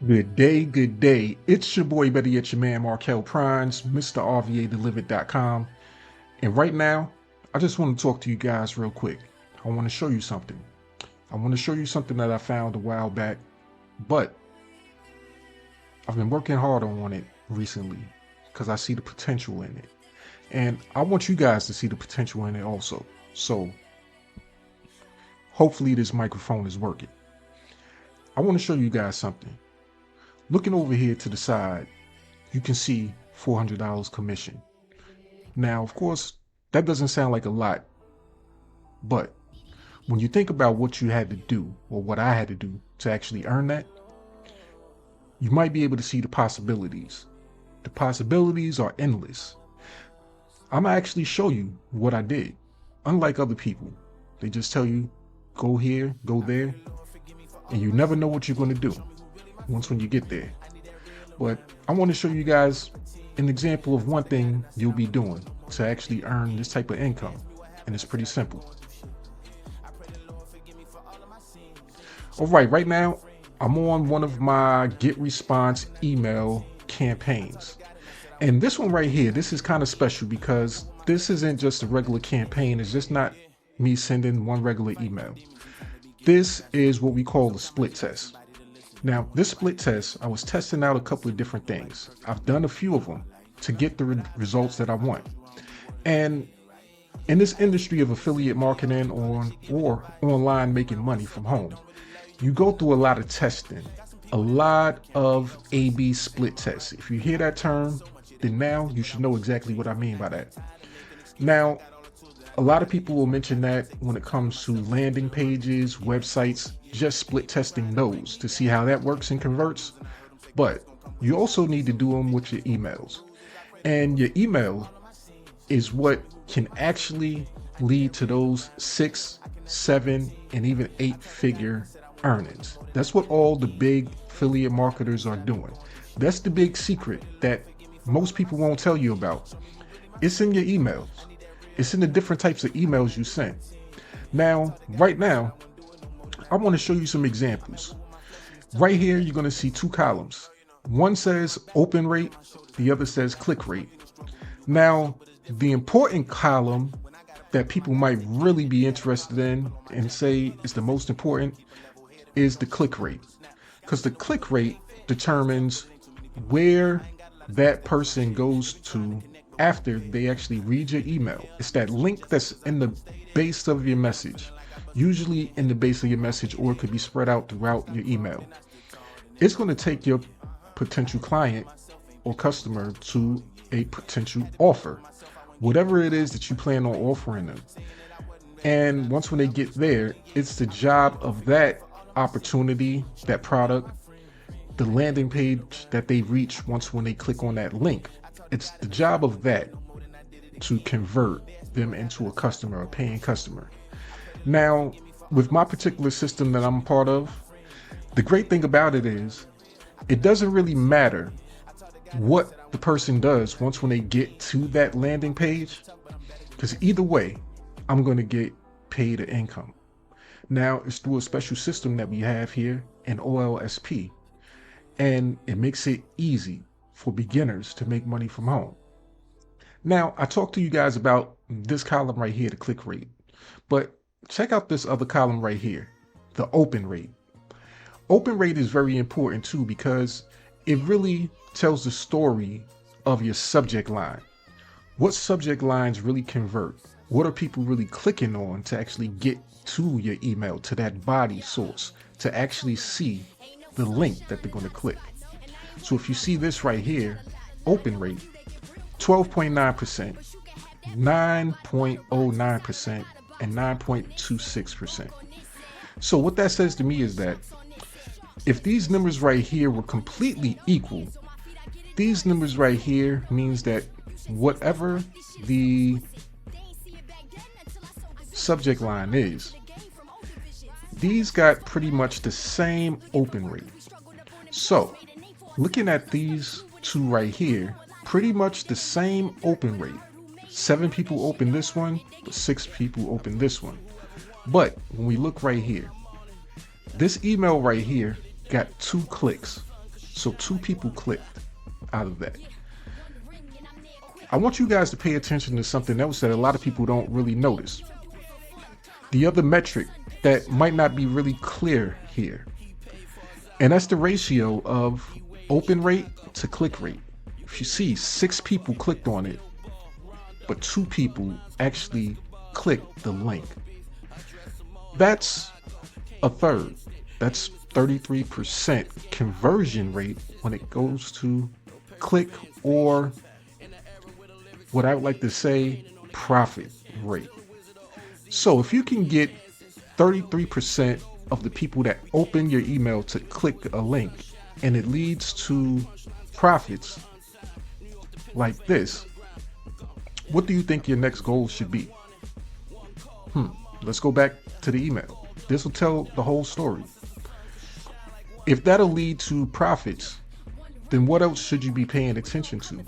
Good day, good day. It's your boy, better yet, your man, Markel Prines, Mr. RVADelivered.com. And right now, I just want to talk to you guys real quick. I want to show you something. I want to show you something that I found a while back, but I've been working hard on it recently because I see the potential in it. And I want you guys to see the potential in it also. So hopefully this microphone is working. I want to show you guys something. Looking over here to the side, you can see $400 commission. Now, of course, that doesn't sound like a lot, but when you think about what you had to do, or what I had to do to actually earn that, you might be able to see the possibilities. The possibilities are endless. I'm gonna actually show you what I did. Unlike other people, they just tell you, go here, go there, and you never know what you're gonna do when you get there. But I want to show you guys an example of one thing you'll be doing to actually earn this type of income, and it's pretty simple. All right now I'm on one of my get response email campaigns, and this one right here, this is kind of special because this isn't just a regular campaign. It's just not me sending one regular email. This is what we call the split test. Now, this split test, I was testing out a couple of different things. I've done a few of them to get the results that I want. And in this industry of affiliate marketing or online making money from home, you go through a lot of testing, a lot of A/B split tests. If you hear that term, then now you should know exactly what I mean by that. Now, a lot of people will mention that when it comes to landing pages, websites, just split testing those to see how that works and converts. But you also need to do them with your emails. And your email is what can actually lead to those 6, 7, and even 8-figure earnings. That's what all the big affiliate marketers are doing. That's the big secret that most people won't tell you about. It's in your emails. It's in the different types of emails you send. Now, right now, I want to show you some examples. Right here, you're going to see two columns. One says open rate, the other says click rate. Now, the important column that people might really be interested in and say is the most important is the click rate. Because the click rate determines where that person goes to after they actually read your email. It's that link that's in the base of your message, usually in the base of your message, or it could be spread out throughout your email. It's going to take your potential client or customer to a potential offer, whatever it is that you plan on offering them. And once when they get there, it's the job of that opportunity, that product, the landing page that they reach once when they click on that link. It's the job of that to convert them into a customer, a paying customer. Now, with my particular system that I'm a part of, the great thing about it is it doesn't really matter what the person does once when they get to that landing page, because either way, I'm going to get paid an income. Now, it's through a special system that we have here in OLSP, and it makes it easy for beginners to make money from home. Now, I talked to you guys about this column right here, the click rate, but check out this other column right here, the open rate. Open rate is very important too because it really tells the story of your subject line. What subject lines really convert? What are people really clicking on to actually get to your email, to that body source, to actually see the link that they're going to click? So if you see this right here, open rate, 12.9%, 9.09%, and 9.26%. So what that says to me is that if these numbers right here were completely equal, these numbers right here means that whatever the subject line is, these got pretty much the same open rate. So looking at these two right here, pretty much the same open rate. 7 people open this one, but 6 people open this one. But when we look right here, this email right here got 2 clicks. So 2 people clicked out of that. I want you guys to pay attention to something else that a lot of people don't really notice. The other metric that might not be really clear here, and that's the ratio of open rate to click rate. If you see 6 people clicked on it, but 2 people actually clicked the link, that's a third. That's 33% conversion rate when it goes to click, or what I would like to say, profit rate. So if you can get 33% of the people that open your email to click a link and it leads to profits like this, what do you think your next goal should be? Let's go back to the email. This will tell the whole story. If that'll lead to profits, then what else should you be paying attention to?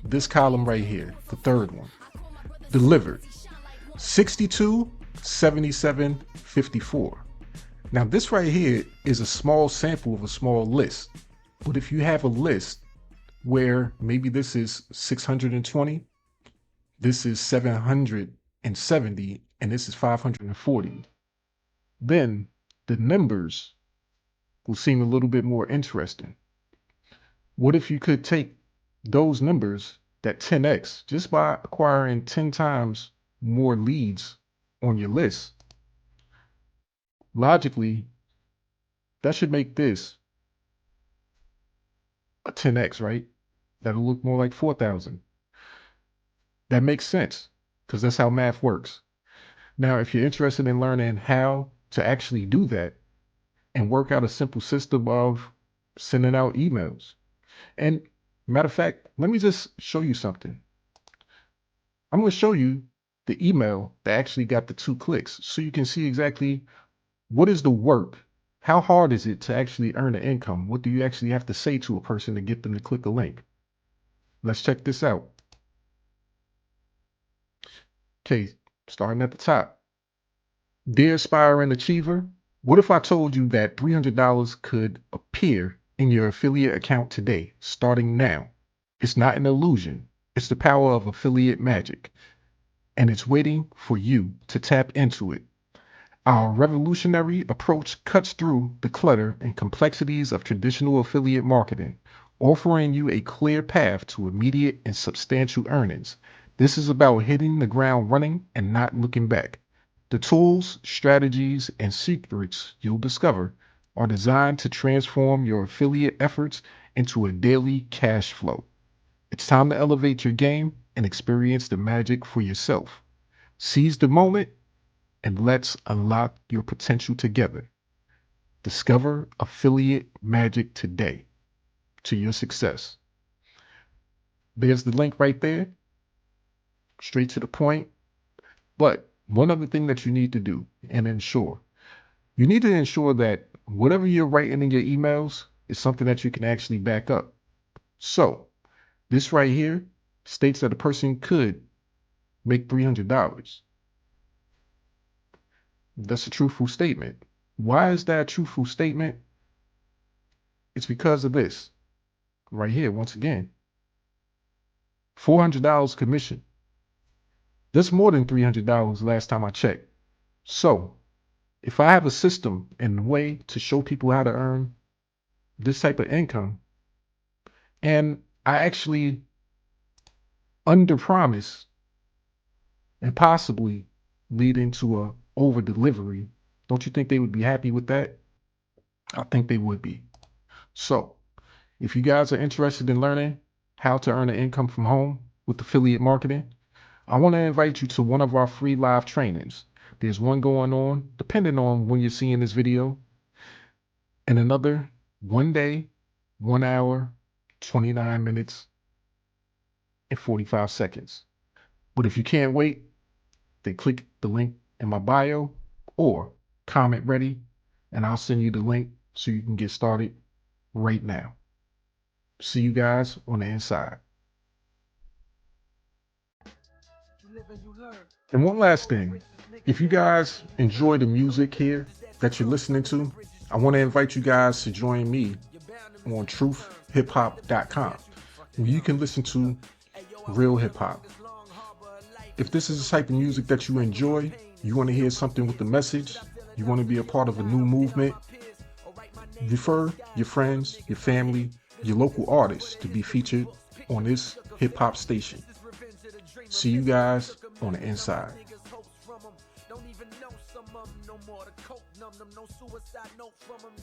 This column right here, the third one. Delivered. 62, 77, 54. Now this right here is a small sample of a small list. But if you have a list where maybe this is 620, this is 770, and this is 540, then the numbers will seem a little bit more interesting. What if you could take those numbers, that 10x, just by acquiring 10 times more leads on your list? Logically, that should make this a 10x, right? That'll look more like 4,000. That makes sense because that's how math works. Now, if you're interested in learning how to actually do that and work out a simple system of sending out emails, and matter of fact, let me just show you something. I'm going to show you the email that actually got the 2 clicks so you can see exactly what is the work. How hard is it to actually earn an income? What do you actually have to say to a person to get them to click a link? Let's check this out. Okay, starting at the top. Dear aspiring achiever, what if I told you that $300 could appear in your affiliate account today, starting now? It's not an illusion. It's the power of affiliate magic, and it's waiting for you to tap into it. Our revolutionary approach cuts through the clutter and complexities of traditional affiliate marketing, offering you a clear path to immediate and substantial earnings. This is about hitting the ground running and not looking back. The tools, strategies, and secrets you'll discover are designed to transform your affiliate efforts into a daily cash flow. It's time to elevate your game and experience the magic for yourself. Seize the moment and let's unlock your potential together. Discover affiliate magic today to your success. There's the link right there, straight to the point. But one other thing that you need to do and ensure, you need to ensure that whatever you're writing in your emails is something that you can actually back up. So this right here states that a person could make $300. That's a truthful statement. Why is that a truthful statement? It's because of this right here. Once again, $400 commission. That's more than $300 last time I checked. So if I have a system and a way to show people how to earn this type of income, and I actually under promise and possibly lead into a over delivery, don't you think they would be happy with that? I think they would be. So if you guys are interested in learning how to earn an income from home with affiliate marketing, I want to invite you to one of our free live trainings. There's one going on, depending on when you're seeing this video, and another 1 day, 1 hour, 29 minutes, and 45 seconds. But if you can't wait, then click the link in my bio or comment ready, and I'll send you the link so you can get started right now. See you guys on the inside. And one last thing, if you guys enjoy the music here that you're listening to, I want to invite you guys to join me on truthhiphop.com, where you can listen to real hip hop. If this is the type of music that you enjoy, you want to hear something with the message, you want to be a part of a new movement, refer your friends, your family, your local artists to be featured on this hip hop station. See you guys on the inside. Don't even know some of them no more. The coke numb them, no suicide note from them.